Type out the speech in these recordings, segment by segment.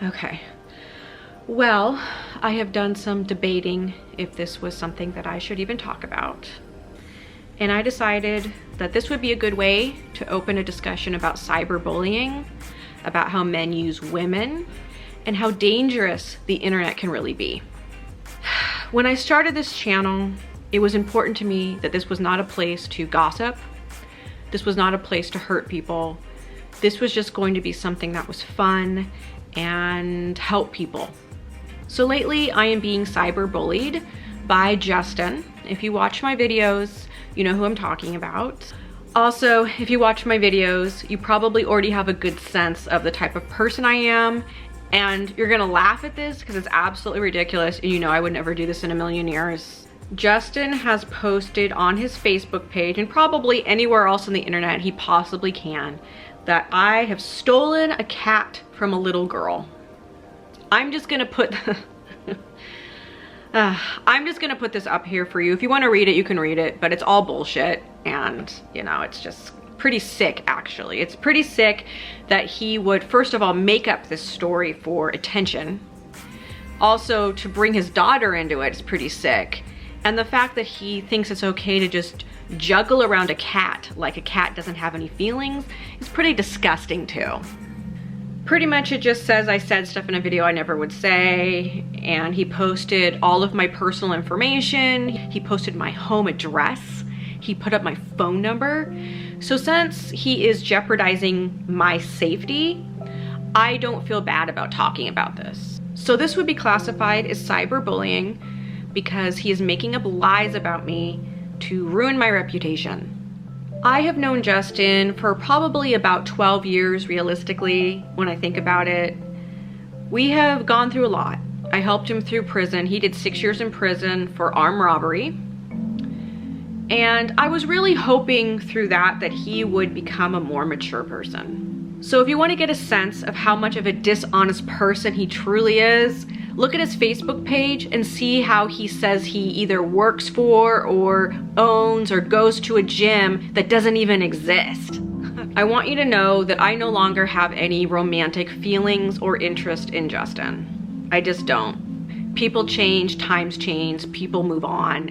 Okay. Well, I have done some debating if this was something that I should even talk about. And I decided that this would be a good way to open a discussion about cyberbullying, about how men use women, and how dangerous the internet can really be. When I started this channel, it was important to me that this was not a place to gossip. This was not a place to hurt people. This was just going to be something that was fun and help people. So lately I am being cyberbullied by Justin. If you watch my videos, you know who I'm talking about. Also, if you watch my videos, you probably already have a good sense of the type of person I am, and you're gonna laugh at this because it's absolutely ridiculous, and you know I would never do this in a million years. Justin has posted on his Facebook page, and probably anywhere else on the internet he possibly can, that I have stolen a cat from a little girl. I'm just gonna put I'm just gonna put this up here for you. If you want to read it, you can read it, but it's all bullshit, and you know, it's just pretty sick. Actually, it's pretty sick that he would first of all make up this story for attention. Also, to bring his daughter into it is pretty sick, and the fact that he thinks it's okay to just juggle around a cat like a cat doesn't have any feelings is pretty disgusting too. Pretty much it just says I said stuff in a video I never would say, and he posted all of my personal information. He posted my home address. He put up my phone number. So since he is jeopardizing my safety, I don't feel bad about talking about this. So this would be classified as cyberbullying because he is making up lies about me to ruin my reputation. I have known Justin for probably about 12 years realistically when I think about it. We have gone through a lot. I helped him through prison. He did 6 years in prison for armed robbery. And I was really hoping through that he would become a more mature person. So if you want to get a sense of how much of a dishonest person he truly is, look at his Facebook page and see how he says he either works for or owns or goes to a gym that doesn't even exist. I want you to know that I no longer have any romantic feelings or interest in Justin. I just don't. People change, times change, people move on.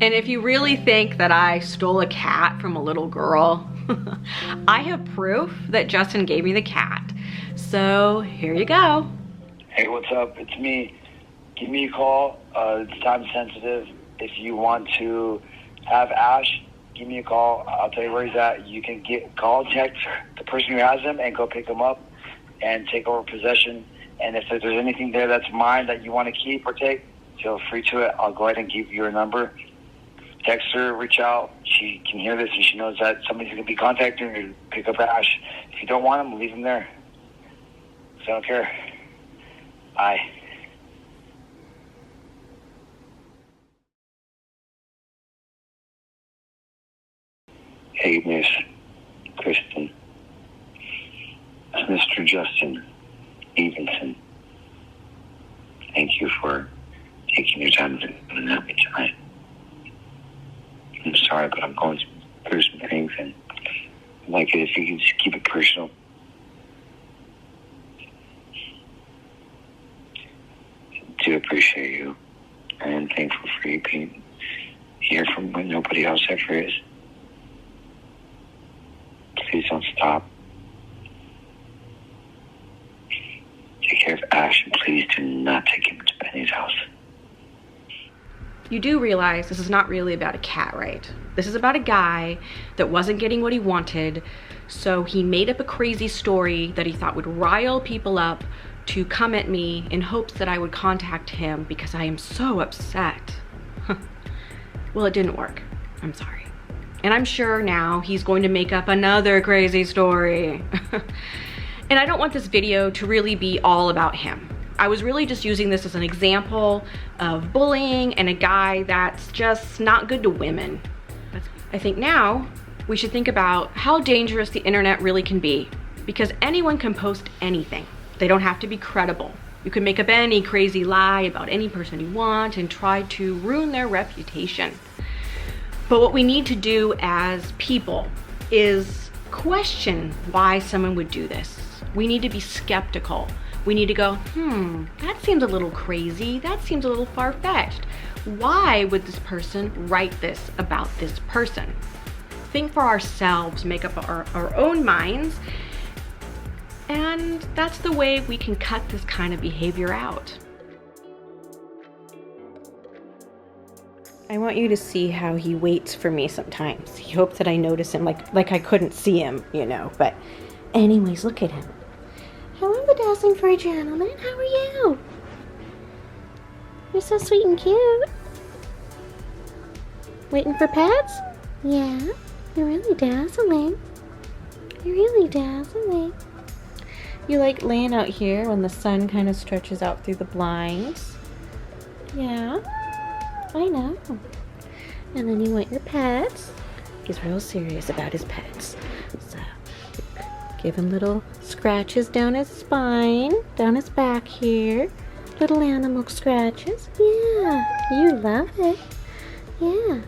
And if you really think that I stole a cat from a little girl, I have proof that Justin gave me the cat. So here you go. Hey, what's up? It's me. Give me a call. It's time sensitive. If you want to have Ash, give me a call. I'll tell you where he's at. You can call, text the person who has him and go pick him up and take over possession. And if there's anything there that's mine that you want to keep or take, feel free to it. I'll go ahead and give you her number. Text her, reach out. She can hear this and she knows that somebody's going to be contacting her to pick up Ash. If you don't want him, leave him there. So I don't care. Bye. Hey, Miss Kristen. It's Mr. Justin Evenson. Thank you for taking your time to come at me tonight. I'm sorry, but I'm going through some things, and I'd like it if you can just keep it personal. I do appreciate you, and I'm thankful for you being here from when nobody else ever is. Please don't stop. Take care of Ash, and please do not take him to Penny's house. You do realize this is not really about a cat, right? This is about a guy that wasn't getting what he wanted, so he made up a crazy story that he thought would rile people up to come at me in hopes that I would contact him because I am so upset. Well, it didn't work. I'm sorry. And I'm sure now he's going to make up another crazy story. And I don't want this video to really be all about him. I was really just using this as an example of bullying and a guy that's just not good to women. I think now we should think about how dangerous the internet really can be, because anyone can post anything. They don't have to be credible. You can make up any crazy lie about any person you want and try to ruin their reputation. But what we need to do as people is question why someone would do this. We need to be skeptical. we need to go, that seems a little crazy. That seems a little far-fetched. Why would this person write this about this person? Think for ourselves, make up our own minds, and that's the way we can cut this kind of behavior out. I want you to see how he waits for me sometimes. He hopes that I notice him, like I couldn't see him, you know, but anyways, look at him. Hello, bedazzling furry gentleman. How are you? You're so sweet and cute. Waiting for pets? Yeah, you're really dazzling. You're really dazzling. You like laying out here when the sun kind of stretches out through the blinds? Yeah, I know. And then you want your pets. He's real serious about his pets. So, give him little scratches down his spine, down his back here. Little animal scratches. Yeah, you love it. Yeah.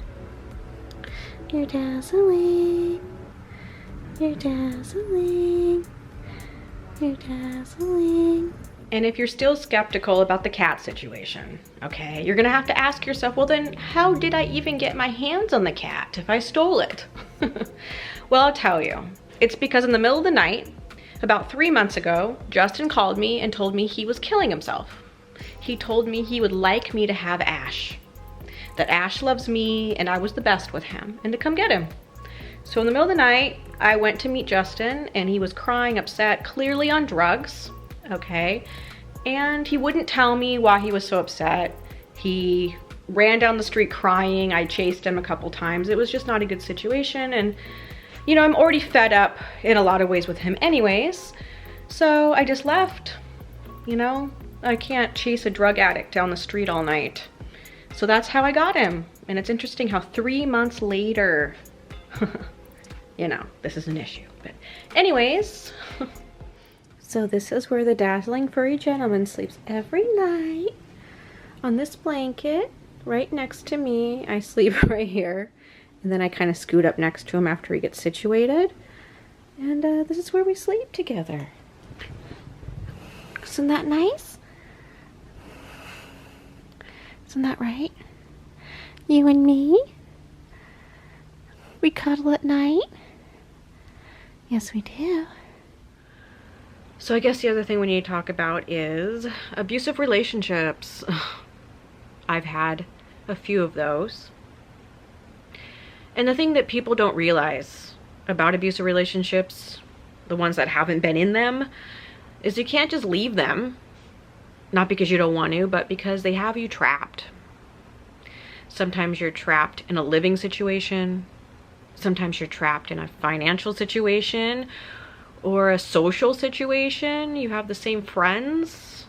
You're dazzling. You're dazzling. You're dazzling. And if you're still skeptical about the cat situation, okay, you're gonna have to ask yourself, well then, how did I even get my hands on the cat if I stole it? Well, I'll tell you. It's because in the middle of the night, about 3 months ago, Justin called me and told me he was killing himself. He told me he would like me to have Ash. That Ash loves me and I was the best with him, and to come get him. So in the middle of the night, I went to meet Justin and he was crying, upset, clearly on drugs, okay? And he wouldn't tell me why he was so upset. He ran down the street crying. I chased him a couple times. It was just not a good situation. And, you know, I'm already fed up in a lot of ways with him anyways. So I just left, you know? I can't chase a drug addict down the street all night. So that's how I got him. And it's interesting how 3 months later, you know, this is an issue. But anyways, so this is where the dazzling furry gentleman sleeps every night, on this blanket right next to me. I sleep right here, and then I kind of scoot up next to him after he gets situated, and this is where we sleep together. Isn't that nice? Isn't that right? You and me? We cuddle at night? Yes, we do. So I guess the other thing we need to talk about is abusive relationships. I've had a few of those. And the thing that people don't realize about abusive relationships, the ones that haven't been in them, is you can't just leave them. Not because you don't want to, but because they have you trapped. Sometimes you're trapped in a living situation. Sometimes you're trapped in a financial situation or a social situation. You have the same friends.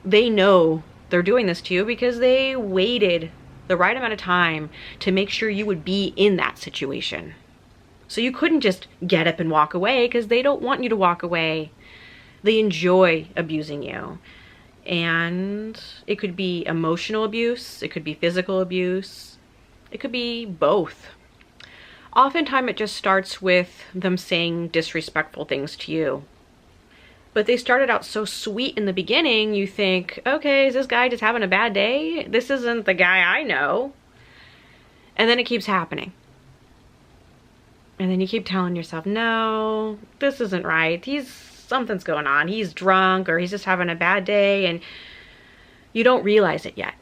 They know they're doing this to you because they waited the right amount of time to make sure you would be in that situation. So you couldn't just get up and walk away because they don't want you to walk away. They enjoy abusing you. And it could be emotional abuse, it could be physical abuse, it could be both. Oftentimes it just starts with them saying disrespectful things to you. But they started out so sweet in the beginning, you think, okay, is this guy just having a bad day? This isn't the guy I know. And then it keeps happening. And then you keep telling yourself, no, this isn't right. Something's going on. He's drunk or he's just having a bad day, and you don't realize it yet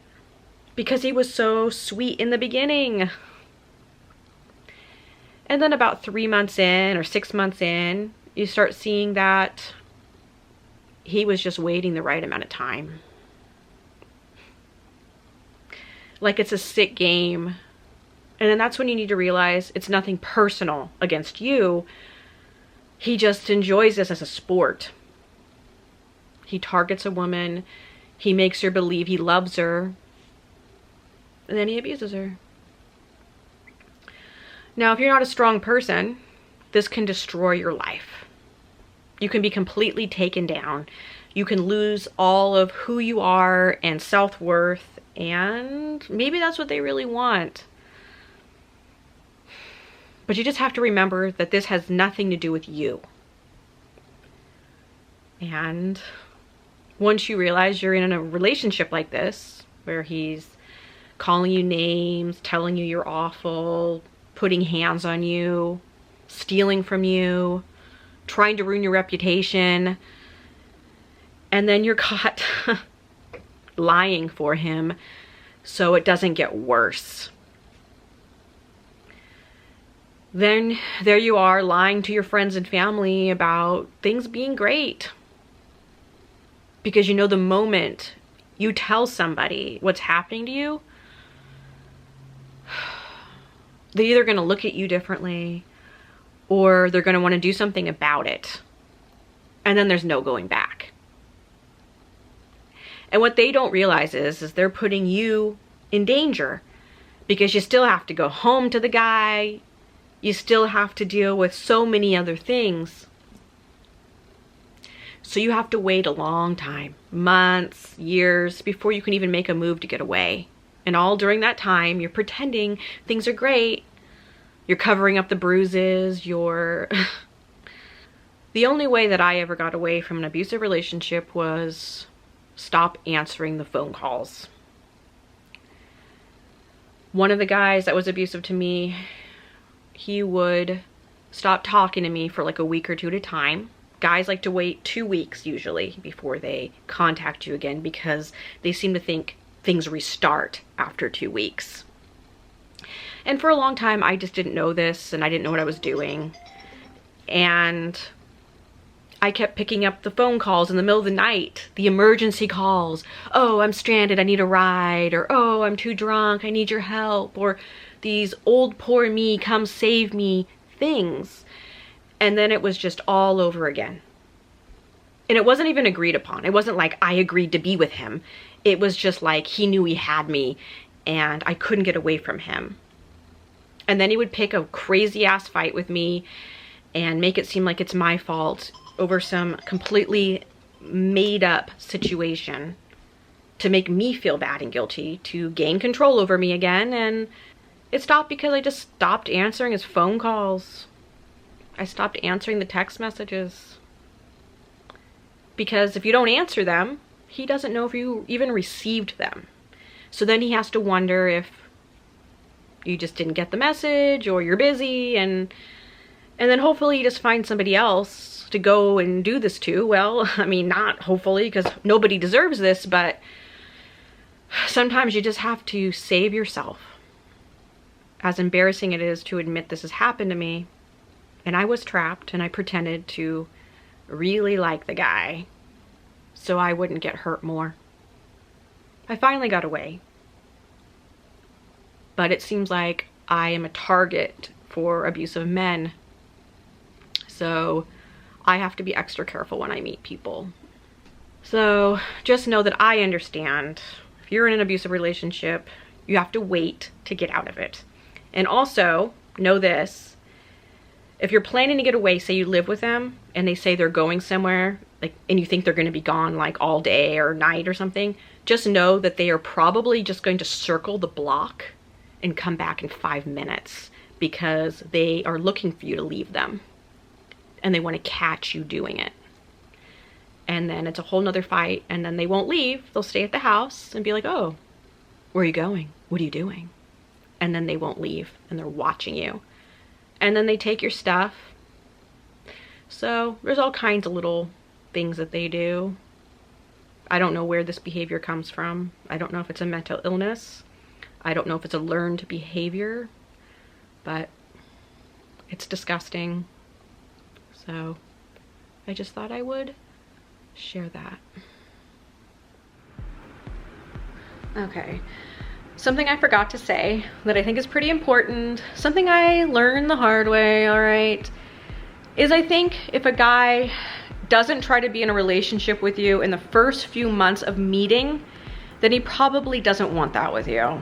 because he was so sweet in the beginning. And then about 3 months in or 6 months in, you start seeing that he was just waiting the right amount of time. Like it's a sick game. And then that's when you need to realize it's nothing personal against you. He just enjoys this as a sport. He targets a woman. He makes her believe he loves her. And then he abuses her. Now, if you're not a strong person, this can destroy your life. You can be completely taken down. You can lose all of who you are and self-worth. And maybe that's what they really want. But you just have to remember that this has nothing to do with you. And Once you realize you're in a relationship like this, where he's calling you names, telling you you're awful, putting hands on you, stealing from you, trying to ruin your reputation, and then you're caught lying for him so it doesn't get worse. Then there you are lying to your friends and family about things being great. Because you know the moment you tell somebody what's happening to you, they're either going to look at you differently or they're going to want to do something about it. And then there's no going back. And what they don't realize is they're putting you in danger, because you still have to go home to the guy. You still have to deal with so many other things. So you have to wait a long time, months, years, before you can even make a move to get away. And all during that time, you're pretending things are great. You're covering up the bruises. The only way that I ever got away from an abusive relationship was stop answering the phone calls. One of the guys that was abusive to me, he would stop talking to me for like a week or two at a time. Guys like to wait 2 weeks usually before they contact you again, because they seem to think things restart after 2 weeks. And for a long time, I just didn't know this, and I didn't know what I was doing. And I kept picking up the phone calls in the middle of the night, the emergency calls. Oh, I'm stranded, I need a ride. Or, oh, I'm too drunk, I need your help. Or these old poor me, come save me things. And then it was just all over again. And it wasn't even agreed upon. It wasn't like I agreed to be with him. It was just like he knew he had me and I couldn't get away from him. And then he would pick a crazy ass fight with me and make it seem like it's my fault over some completely made up situation to make me feel bad and guilty, to gain control over me again. And it stopped because I just stopped answering his phone calls. I stopped answering the text messages. Because if you don't answer them, he doesn't know if you even received them. So then he has to wonder if you just didn't get the message or you're busy, and then hopefully you just find somebody else to go and do this to. Well, I mean, not hopefully, because nobody deserves this, but sometimes you just have to save yourself. As embarrassing it is to admit this has happened to me, and I was trapped and I pretended to really like the guy so I wouldn't get hurt more. I finally got away. But it seems like I am a target for abusive men. So I have to be extra careful when I meet people. So just know that I understand. If you're in an abusive relationship, you have to wait to get out of it. And also, know this. If you're planning to get away, say you live with them and they say they're going somewhere, like, and you think they're going to be gone like all day or night or something, just know that they are probably just going to circle the block and come back in 5 minutes, because they are looking for you to leave them and they want to catch you doing it. And then it's a whole nother fight, and then they won't leave. They'll stay at the house and be like, oh, where are you going? What are you doing? And then they won't leave, and they're watching you. And then they take your stuff. So there's all kinds of little things that they do. I don't know where this behavior comes from. I don't know if it's a mental illness. I don't know if it's a learned behavior, but it's disgusting. So I just thought I would share that. Okay. Something I forgot to say that I think is pretty important, something I learned the hard way, all right, is I think if a guy doesn't try to be in a relationship with you in the first few months of meeting, then he probably doesn't want that with you.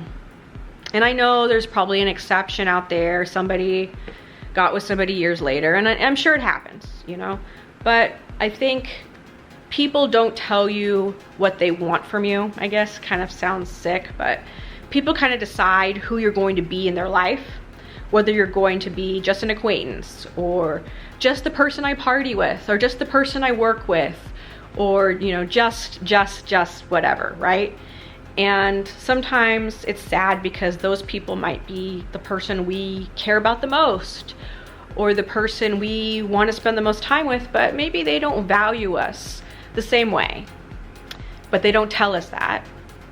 And I know there's probably an exception out there. Somebody got with somebody years later, and I'm sure it happens, you know, but I think people don't tell you what they want from you. I guess kind of sounds sick, but people kind of decide who you're going to be in their life, whether you're going to be just an acquaintance or just the person I party with or just the person I work with or, you know, just whatever, right? And sometimes it's sad because those people might be the person we care about the most, or the person we want to spend the most time with, but maybe they don't value us the same way. But they don't tell us that.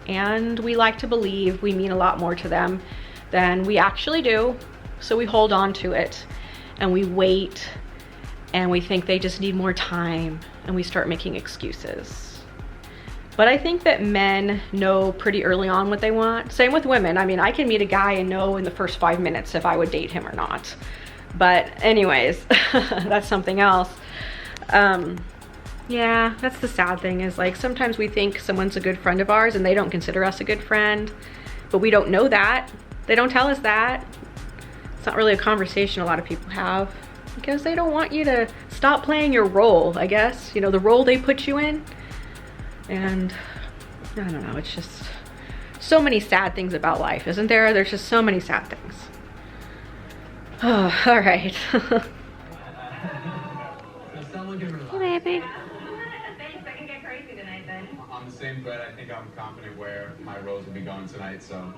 And we like to believe we mean a lot more to them than we actually do. So we hold on to it and we wait and we think they just need more time, and we start making excuses. But I think that men know pretty early on what they want. Same with women. I mean, I can meet a guy and know in the first 5 minutes if I would date him or not. But anyways, that's something else. Yeah, that's the sad thing, is like sometimes we think someone's a good friend of ours and they don't consider us a good friend, but we don't know that. They don't tell us that. It's not really a conversation a lot of people have, because they don't want you to stop playing your role, I guess. You know, the role they put you in. And I don't know, it's just so many sad things about life, isn't there? There's just so many sad things. Oh, all right. Hey, baby. Thanks, I can get crazy tonight then. On the same thread, I think I'm confident where my rose will be going tonight, so